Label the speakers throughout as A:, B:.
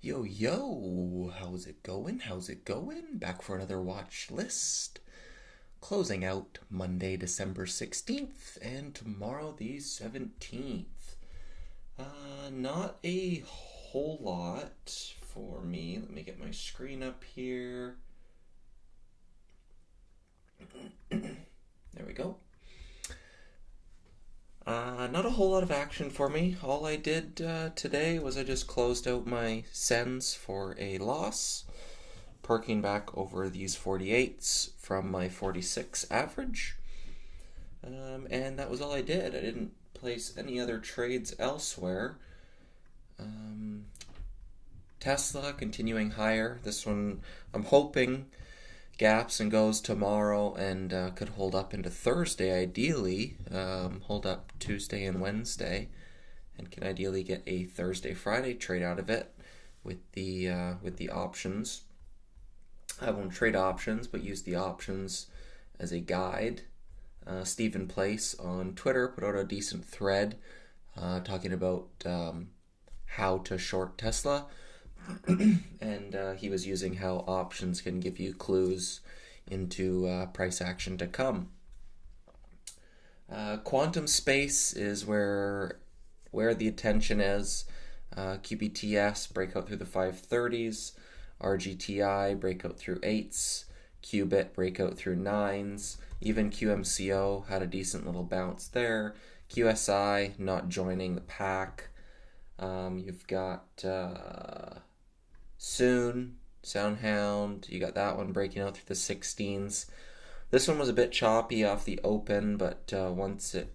A: Yo, yo, how's it going? How's it going? Back for another watch list. Closing out Monday, December 16th, and tomorrow, the 17th. Not a whole lot for me. Let me get my screen up here. There we go. Not a whole lot of action for me. All I did today was I just closed out my sends for a loss, perking back over these 48s from my 46 average. And that was all I did. I didn't place any other trades elsewhere. Tesla continuing higher. This one I'm hoping gaps and goes tomorrow and could hold up into Thursday ideally, hold up Tuesday and Wednesday, and can ideally get a Thursday Friday trade out of it with the options. I won't trade options but use the options as a guide. Stephen Place on Twitter put out a decent thread talking about how to short Tesla. And he was using how options can give you clues into price action to come. Quantum space is where the attention is. QBTS breakout through the 530s, RGTI breakout through 8s, Qubit breakout through 9s, even QMCO had a decent little bounce there. QSI not joining the pack. You've got Soon, Soundhound, you got that one breaking out through the 16s. This one was a bit choppy off the open, but once it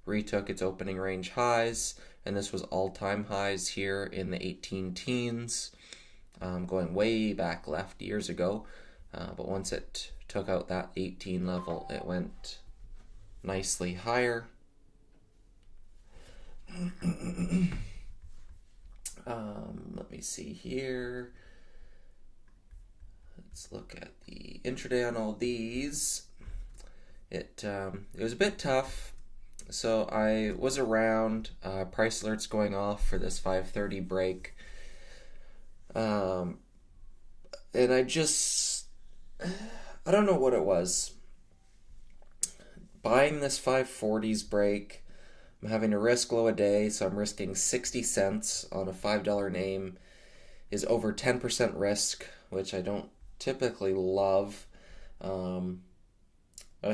A: retook its opening range highs, and this was all-time highs here in the 18 teens, going way back left years ago. But once it took out that 18 level, it went nicely higher. Let me see here. Let's look at the intraday on all these. It was a bit tough. So I was around, price alerts going off for this 530 break. And I don't know what it was. Buying this 540s break, I'm having to risk low a day, so I'm risking 60 cents on a $5 name is over 10% risk, which I don't typically love. A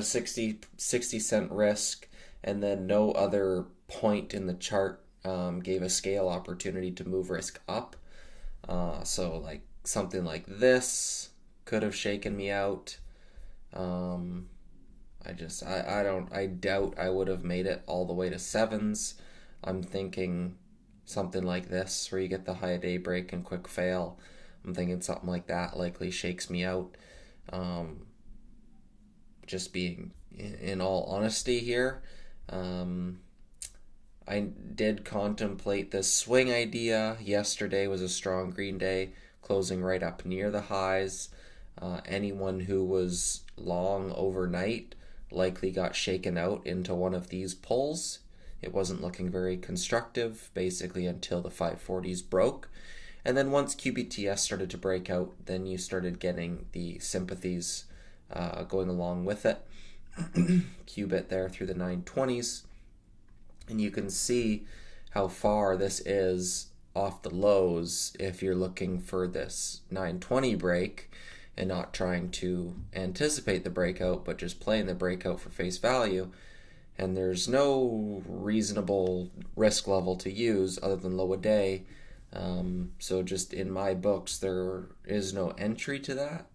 A: 60 cent risk, and then no other point in the chart gave a scale opportunity to move risk up. So like something like this could have shaken me out. I doubt I would have made it all the way to 7s. I'm thinking something like this where you get the high day break and quick fail. I'm thinking something like that likely shakes me out. Just being in all honesty here, I did contemplate this swing idea. Yesterday was a strong green day, closing right up near the highs. Anyone who was long overnight likely got shaken out into one of these pulls. It wasn't looking very constructive, basically until the 540s broke. And then once QBTS started to break out, then you started getting the sympathies going along with it. Qubit there through the 920s. And you can see how far this is off the lows if you're looking for this 920 break and not trying to anticipate the breakout, but just playing the breakout for face value. And there's no reasonable risk level to use other than low a day. So just in my books, there is no entry to that.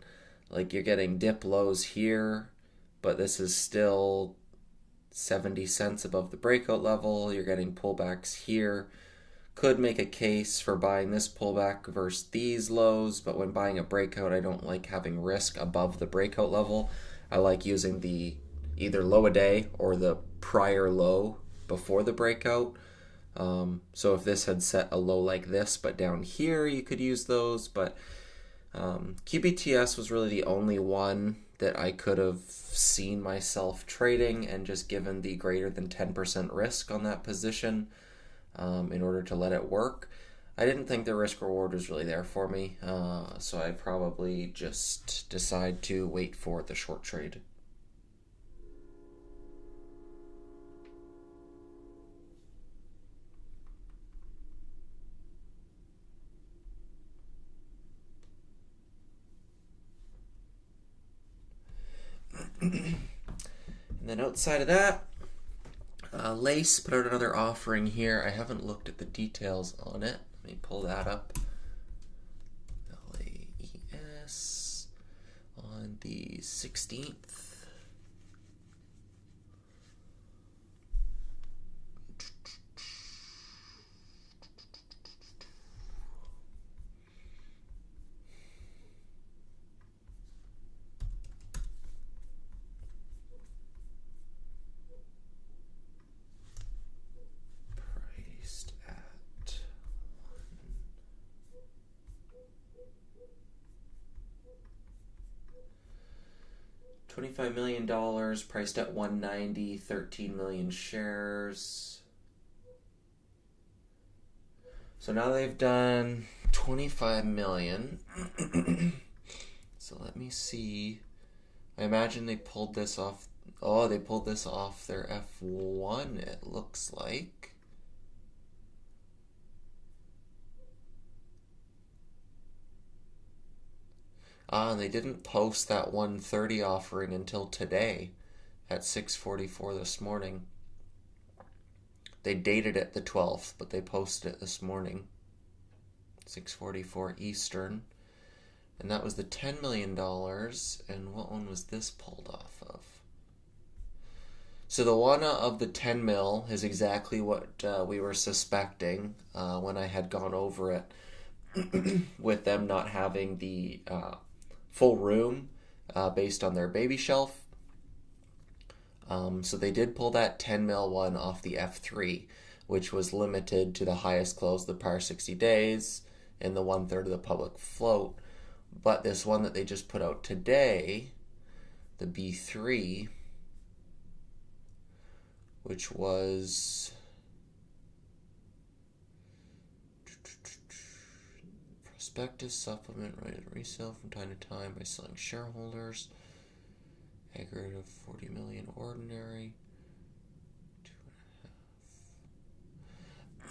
A: Like you're getting dip lows here, but this is still 70 cents above the breakout level. You're getting pullbacks here. Could make a case for buying this pullback versus these lows, but when buying a breakout, I don't like having risk above the breakout level. I like using the either low a day or the prior low before the breakout. So if this had set a low like this, but down here, you could use those. But QBTS was really the only one that I could have seen myself trading, and just given the greater than 10% risk on that position in order to let it work. I didn't think the risk reward was really there for me, so I probably just decide to wait for the short trade. And then outside of that, Lace put out another offering here. I haven't looked at the details on it. Let me pull that up. LAES on the 16th. Priced at $25 million, priced at 190, 13 million shares. So now they've done 25 million. So let me see. I imagine they pulled this off. Oh, they pulled this off their F1, it looks like. And they didn't post that 130 offering until today at 6:44 this morning. They dated it the 12th, but they posted it this morning, 6:44 Eastern. And that was the $10 million. And what one was this pulled off of? So the one of the 10 mil is exactly what we were suspecting when I had gone over it with them not having the full room based on their baby shelf. So they did pull that 10 mil one off the F3, which was limited to the highest close of the prior 60 days and the 1/3 of the public float. But this one that they just put out today, the B3, which was prospectus supplement right at resale from time to time by selling shareholders, aggregate of 40 million ordinary,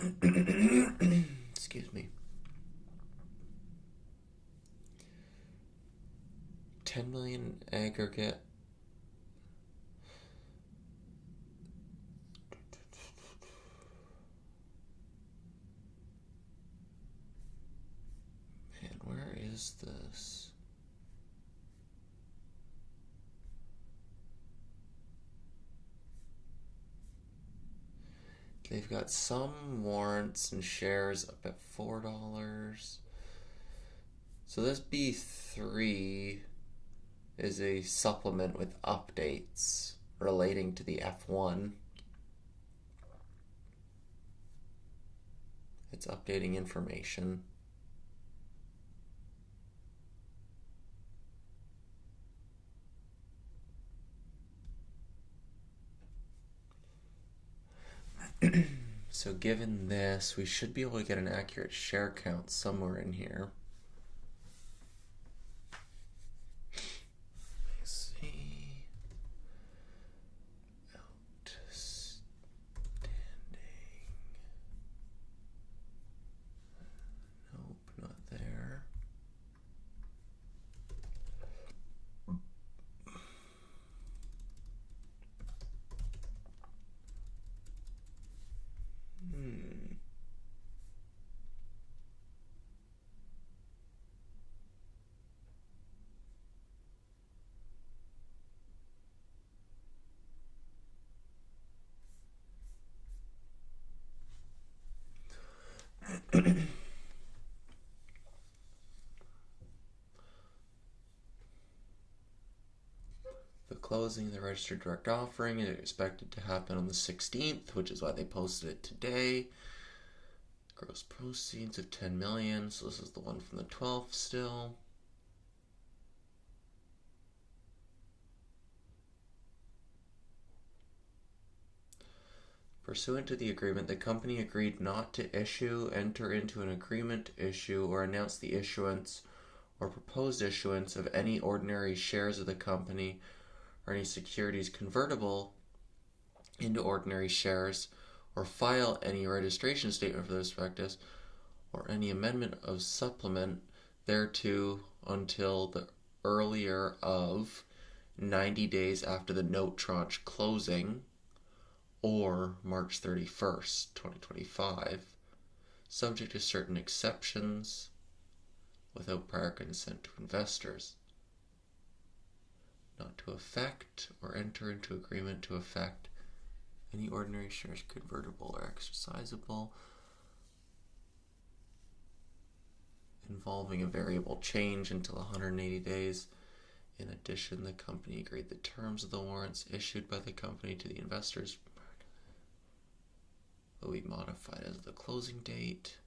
A: 2.5. Excuse me. 10 million aggregate. Man, where is this? They've got some warrants and shares up at $4. So this B3 is a supplement with updates relating to the F1. It's updating information. So given this, we should be able to get an accurate share count somewhere in here. Let's see. Outstanding. Nope, not there. The closing of the registered direct offering is expected to happen on the 16th, which is why they posted it today. Gross proceeds of 10 million. So this is the one from the 12th still. Pursuant to the agreement, the company agreed not to issue, enter into an agreement to issue, or announce the issuance or proposed issuance of any ordinary shares of the company or any securities convertible into ordinary shares, or file any registration statement for the prospectus or any amendment of supplement thereto until the earlier of 90 days after the note tranche closing or March 31st, 2025, subject to certain exceptions without prior consent to investors. Not to effect or enter into agreement to effect any ordinary shares convertible or exercisable involving a variable change until 180 days. In addition, the company agreed the terms of the warrants issued by the company to the investors will be modified as of the closing date.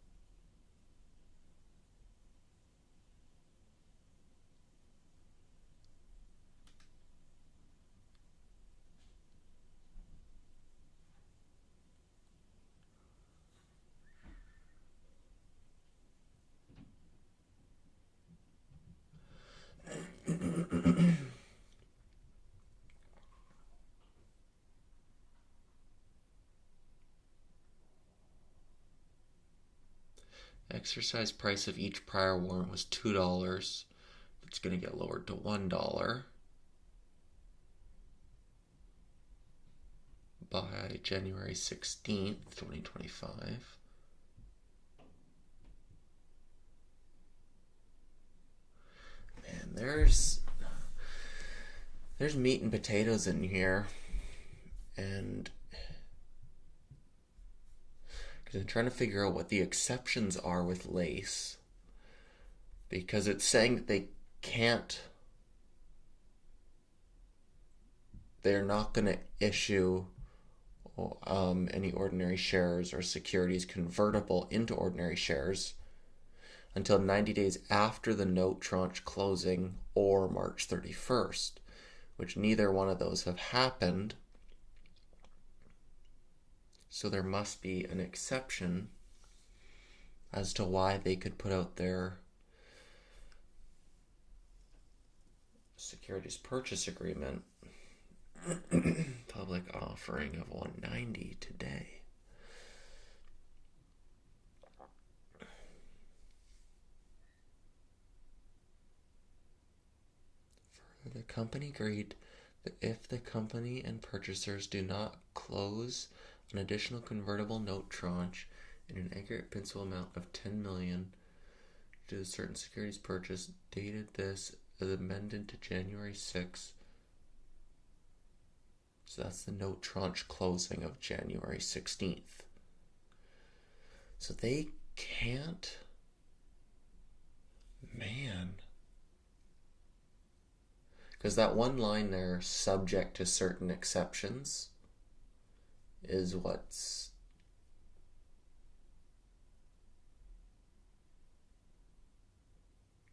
A: Exercise price of each prior warrant was $2. It's going to get lowered to $1 by January 16th, 2025. Man, there's meat and potatoes in here, and because I'm trying to figure out what the exceptions are with LACE, because it's saying that they're not going to issue any ordinary shares or securities convertible into ordinary shares until 90 days after the note tranche closing or March 31st, which neither one of those have happened. So there must be an exception as to why they could put out their securities purchase agreement public offering of 190 today. Further, the company agreed that if the company and purchasers do not close an additional convertible note tranche in an aggregate principal amount of $10 million to a certain securities purchase dated this as amended to January 6th. So that's the note tranche closing of January 16th. So they can't, man. Because that one line there, subject to certain exceptions, is what's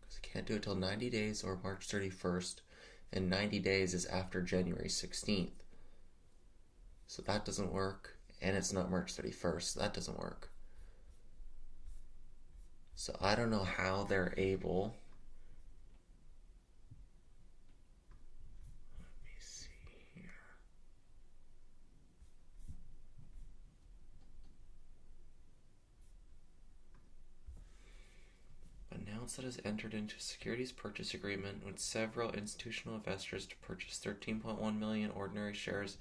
A: because I can't do it till 90 days or March 31st, and 90 days is after January 16th. So that doesn't work, and it's not March 31st, so that doesn't work. So I don't know how they're able. Let me see here. Announced that it has entered into a securities purchase agreement with several institutional investors to purchase 13.1 million ordinary shares,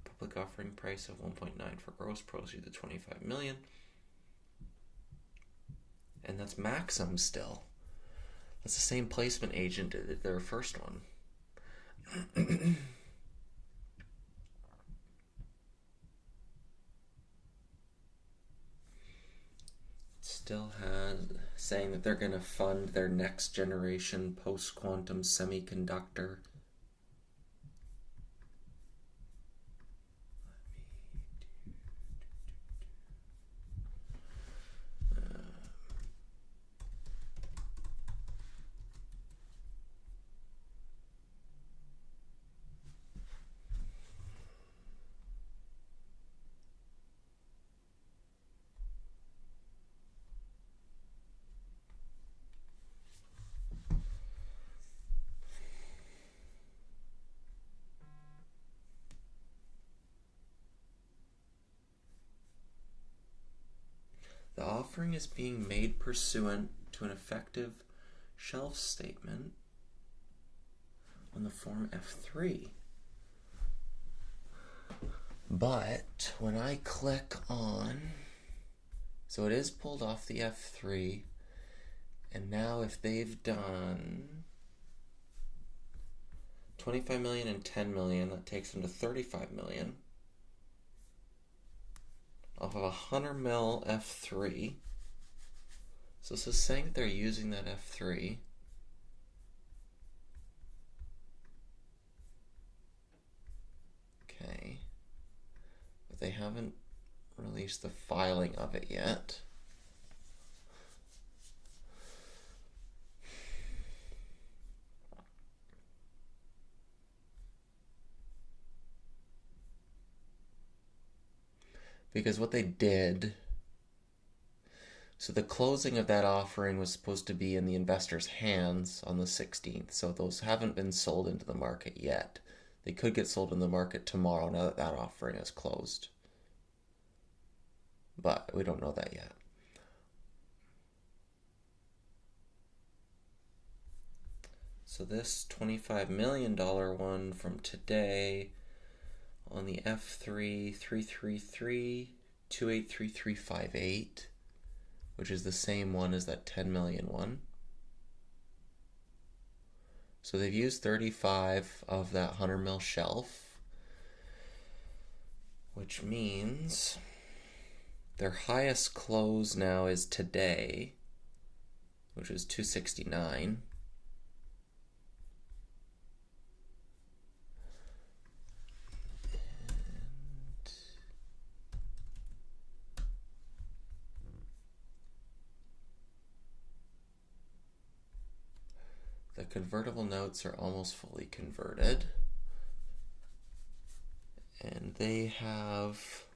A: public offering price of 1.9 for gross proceeds of 25 million. And that's Maxim still. That's the same placement agent did their first one. Still has saying that they're going to fund their next generation post-quantum semiconductor. offering is being made pursuant to an effective shelf statement on the Form F3. But when I click on, so it is pulled off the F3, and now if they've done 25 million and 10 million, that takes them to 35 million off of a 100 mil F3. So this is saying that they're using that F3. Okay. But they haven't released the filing of it yet. Because what they did, so the closing of that offering was supposed to be in the investors' hands on the 16th. So those haven't been sold into the market yet. They could get sold in the market tomorrow now that that offering is closed. But we don't know that yet. So this $25 million one from today on the F3 333 283358, which is the same one as that 10 million one. So they've used 35 of that 100 mil shelf, which means their highest close now is today, which is 269. The convertible notes are almost fully converted. And they have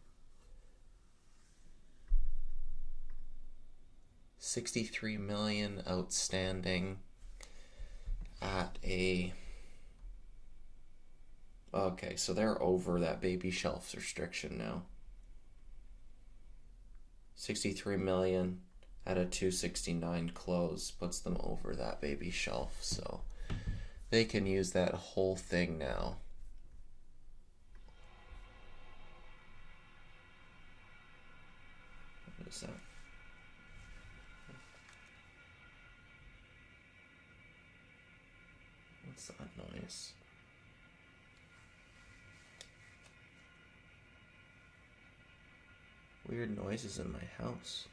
A: 63 million outstanding at a... Okay, so they're over that baby shelf restriction now. 63 million at a 269 close puts them over that baby shelf, so they can use that whole thing now. What is that? What's that noise? Weird noises in my house.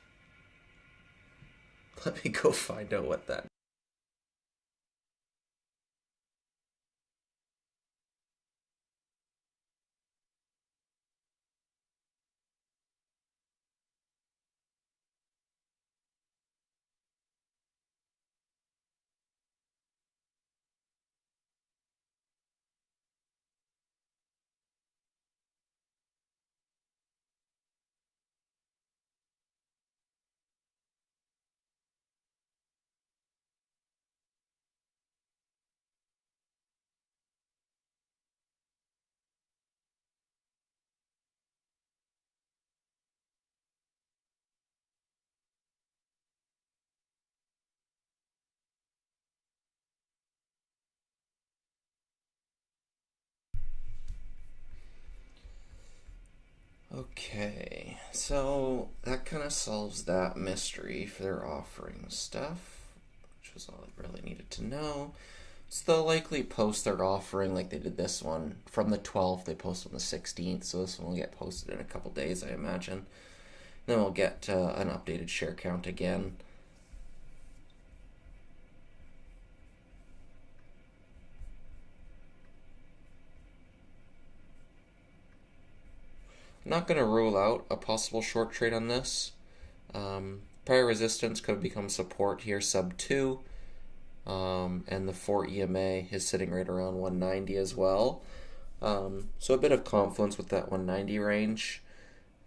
A: Let me go find out what that. Okay, so that kind of solves that mystery for their offering stuff, which was all I really needed to know. So they'll likely post their offering like they did this one. From the 12th, they post on the 16th, so this one will get posted in a couple days, I imagine. Then we'll get an updated share count again. I'm not going to rule out a possible short trade on this. Prior resistance could become support here, sub 2. And the 4 EMA is sitting right around 190 as well. So a bit of confluence with that 190 range.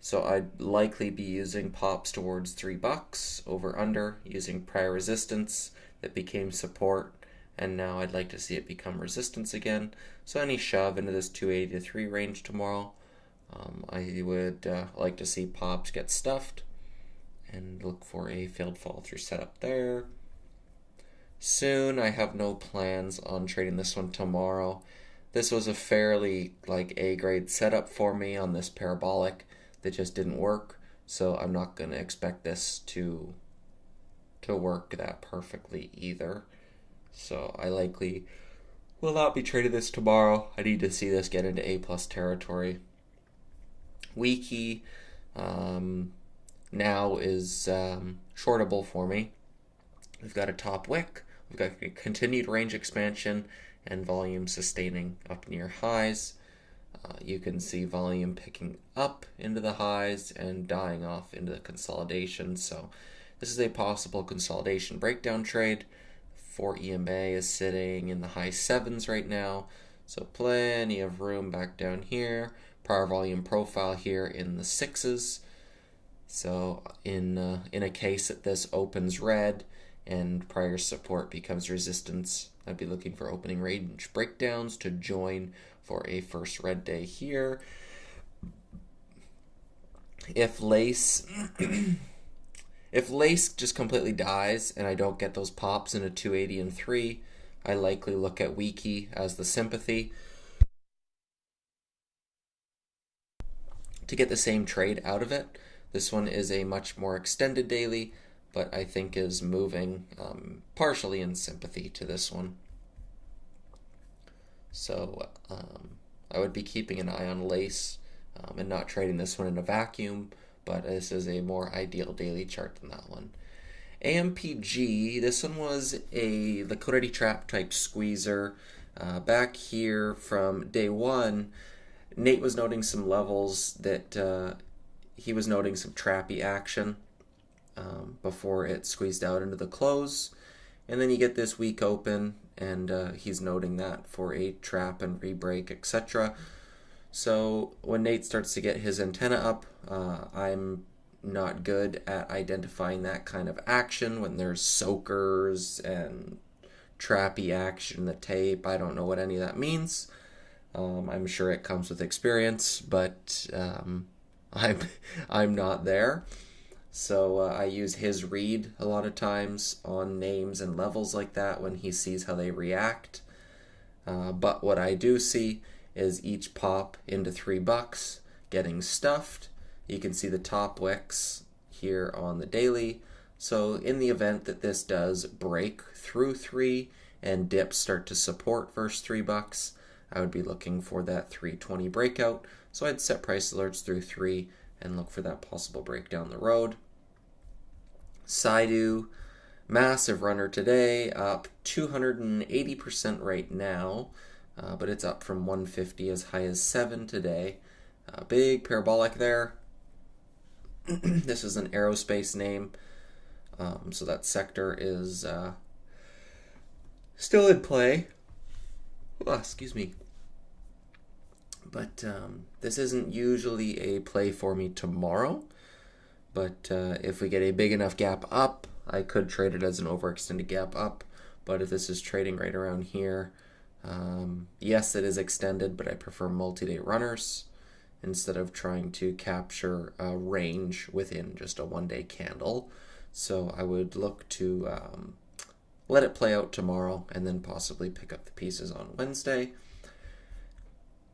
A: So I'd likely be using pops towards $3 over under, using prior resistance that became support, and now I'd like to see it become resistance again. So any shove into this 280 to 3 range tomorrow, I would like to see pops get stuffed and look for a failed follow through setup there. Soon, I have no plans on trading this one tomorrow. This was a fairly A grade setup for me on this parabolic that just didn't work, so I'm not going to expect this to work that perfectly either. So I likely will not be trading this tomorrow. I need to see this get into A plus territory. Wiki now is shortable for me. We've got a top wick. We've got a continued range expansion and volume sustaining up near highs. You can see volume picking up into the highs and dying off into the consolidation. So this is a possible consolidation breakdown trade. 4 EMA is sitting in the high 7s right now. So plenty of room back down here. Prior volume profile here in the 6s. So in a case that this opens red and prior support becomes resistance, I'd be looking for opening range breakdowns to join for a first red day here. If lace just completely dies and I don't get those pops in a 280 and 3, I likely look at Wiki as the sympathy to get the same trade out of it. This one is a much more extended daily, but I think is moving partially in sympathy to this one. So I would be keeping an eye on lace and not trading this one in a vacuum, but this is a more ideal daily chart than that one. AMPG, this one was a liquidity trap type squeezer. Back here from day one, Nate was noting some levels that he was noting some trappy action before it squeezed out into the close. And then you get this weak open, and he's noting that for a trap and re-break, etc. So when Nate starts to get his antenna up, I'm not good at identifying that kind of action when there's soakers and trappy action in the tape. I don't know what any of that means. I'm sure it comes with experience, but I'm not there. So I use his read a lot of times on names and levels like that when he sees how they react. But what I do see is each pop into $3 getting stuffed. You can see the top wicks here on the daily. So in the event that this does break through 3 and dips start to support first $3, I would be looking for that 320 breakout. So I'd set price alerts through 3 and look for that possible break down the road. Saidu, massive runner today, up 280% right now, but it's up from 150 as high as 7 today. Big parabolic there. This is an aerospace name, so that sector is still in play. Oh, excuse me. But this isn't usually a play for me tomorrow. But if we get a big enough gap up, I could trade it as an overextended gap up. But if this is trading right around here, yes, it is extended, but I prefer multi-day runners instead of trying to capture a range within just a one-day candle. So I would look to let it play out tomorrow and then possibly pick up the pieces on Wednesday.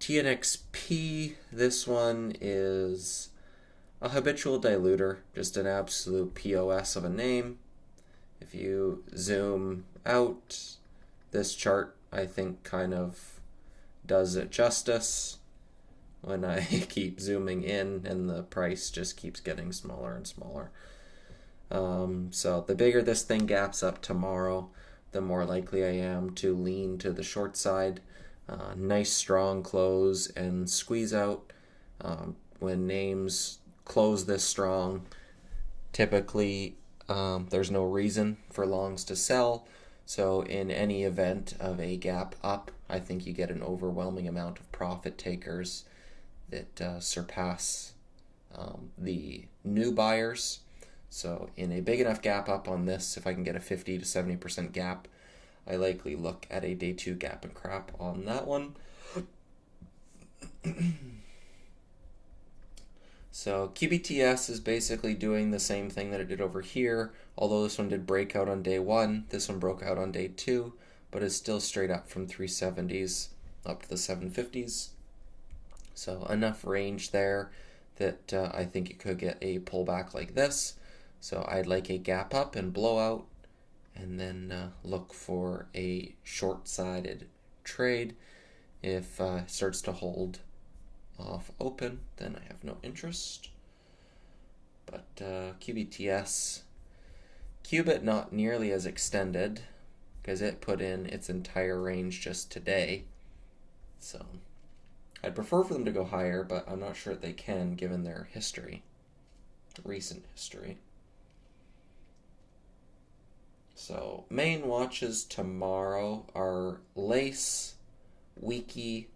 A: TNXP, this one is a habitual diluter, just an absolute POS of a name. If you zoom out, this chart, I think, kind of does it justice when I keep zooming in and the price just keeps getting smaller and smaller. So the bigger this thing gaps up tomorrow, the more likely I am to lean to the short side. Nice strong close and squeeze out. When names close this strong, typically there's no reason for longs to sell. So in any event of a gap up, I think you get an overwhelming amount of profit takers that surpass the new buyers. So in a big enough gap up on this, if I can get a 50 to 70% gap, I likely look at a day 2 gap and crap on that one. So QBTS is basically doing the same thing that it did over here, although this one did break out on day 1, this one broke out on day 2, but is still straight up from 370s up to the 750s. So enough range there that I think it could get a pullback like this. So I'd like a gap up and blowout, and then look for a short-sided trade. If it starts to hold off open, then I have no interest. But QBTS, Qubit not nearly as extended because it put in its entire range just today. So I'd prefer for them to go higher, but I'm not sure that they can given their history, recent history. So main watches tomorrow are Lace, Wiki,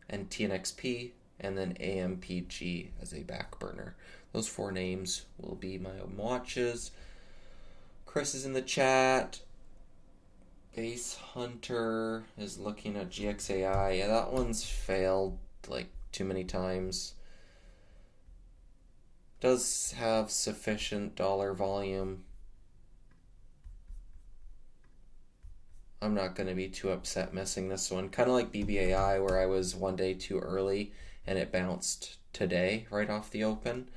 A: and TNXP, and then AMPG as a back burner. Those 4 names will be my watches. Chris is in the chat. Base Hunter is looking at GXAI. Yeah, that one's failed like too many times. Does have sufficient dollar volume. I'm not going to be too upset missing this one. Kind of like BBAI, where I was one day too early and it bounced today right off the open.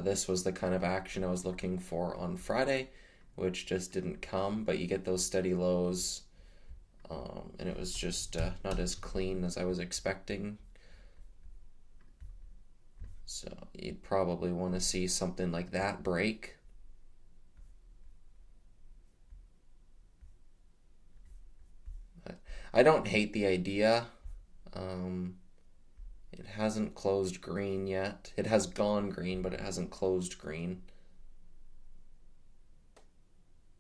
A: This was the kind of action I was looking for on Friday, which just didn't come, but you get those steady lows, and it was just not as clean as I was expecting. So you'd probably want to see something like that break. I don't hate the idea. It hasn't closed green yet. It has gone green, but it hasn't closed green.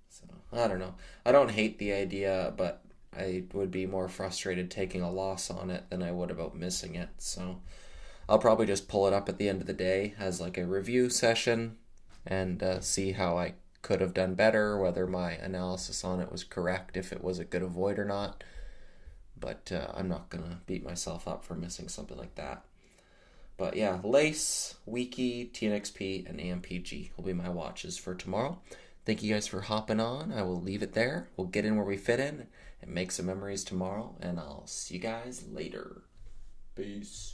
A: So, I don't know. I don't hate the idea, but I would be more frustrated taking a loss on it than I would about missing it. So, I'll probably just pull it up at the end of the day as like a review session and see how I could have done better, whether my analysis on it was correct, if it was a good avoid or not. But I'm not going to beat myself up for missing something like that. But yeah, Lace, Wiki, TNXP, and AMPG will be my watches for tomorrow. Thank you guys for hopping on. I will leave it there. We'll get in where we fit in and make some memories tomorrow. And I'll see you guys later. Peace.